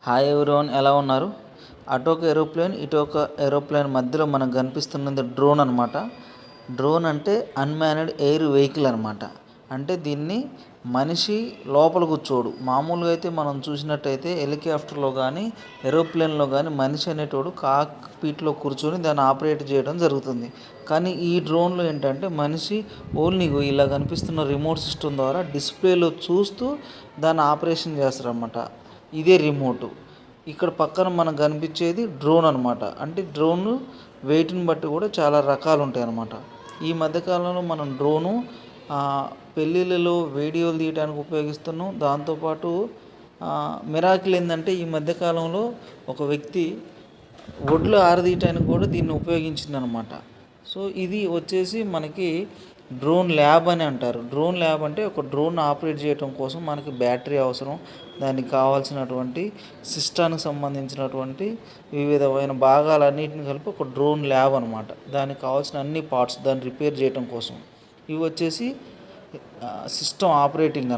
Hi everyone, ఎలా ఉన్నారు? అటు ఒక ఏరోప్లేన్, ఇటు ఒక ఏరోప్లేన్ మధ్యలో మనకు కనిపిస్తున్నది డ్రోన్ అనమాట. డ్రోన్ అంటే అన్మాన్డ్ ఎయిర్ వెహికల్ అనమాట. అంటే దీన్ని మనిషి లోపల కూర్చోడు. మామూలుగా అయితే మనం చూసినట్టయితే హెలికాప్టర్లో కానీ ఏరోప్లేన్లో కానీ మనిషి అనేటోడు కాక్పిట్లో కూర్చొని దాన్ని ఆపరేట్ చేయడం జరుగుతుంది. కానీ ఈ డ్రోన్లో ఏంటంటే మనిషి ఓన్లీ ఇలా కనిపిస్తున్న రిమోట్ సిస్టమ్ ద్వారా డిస్ప్లేలో చూస్తూ దాన్ని ఆపరేషన్ చేస్తారన్నమాట. ఇదే రిమోటు. ఇక్కడ పక్కన మనకు కనిపించేది డ్రోన్ అనమాట. అంటే డ్రోన్ వెయిట్ని బట్టి కూడా చాలా రకాలు ఉంటాయి అన్నమాట. ఈ మధ్యకాలంలో మనం డ్రోను పెళ్ళిళ్ళలో వీడియోలు తీయడానికి ఉపయోగిస్తున్నాం. దాంతోపాటు మిరాకిల్ ఏంటంటే ఈ మధ్యకాలంలో ఒక వ్యక్తి ఒడ్లు ఆరదీయటానికి కూడా దీన్ని ఉపయోగించిందనమాట. సో ఇది వచ్చేసి మనకి డ్రోన్ ల్యాబ్ అని అంటారు. డ్రోన్ ల్యాబ్ అంటే ఒక డ్రోన్ ఆపరేట్ చేయడం కోసం మనకి బ్యాటరీ అవసరం, దానికి కావాల్సినటువంటి సిస్టానికి సంబంధించినటువంటి వివిధమైన భాగాలన్నింటిని కలిపి ఒక డ్రోన్ ల్యాబ్ అనమాట. దానికి కావాల్సిన అన్ని పార్ట్స్ దాన్ని రిపేర్ చేయడం కోసం. ఇవి వచ్చేసి సిస్టమ్ ఆపరేటింగ్ అనమాట.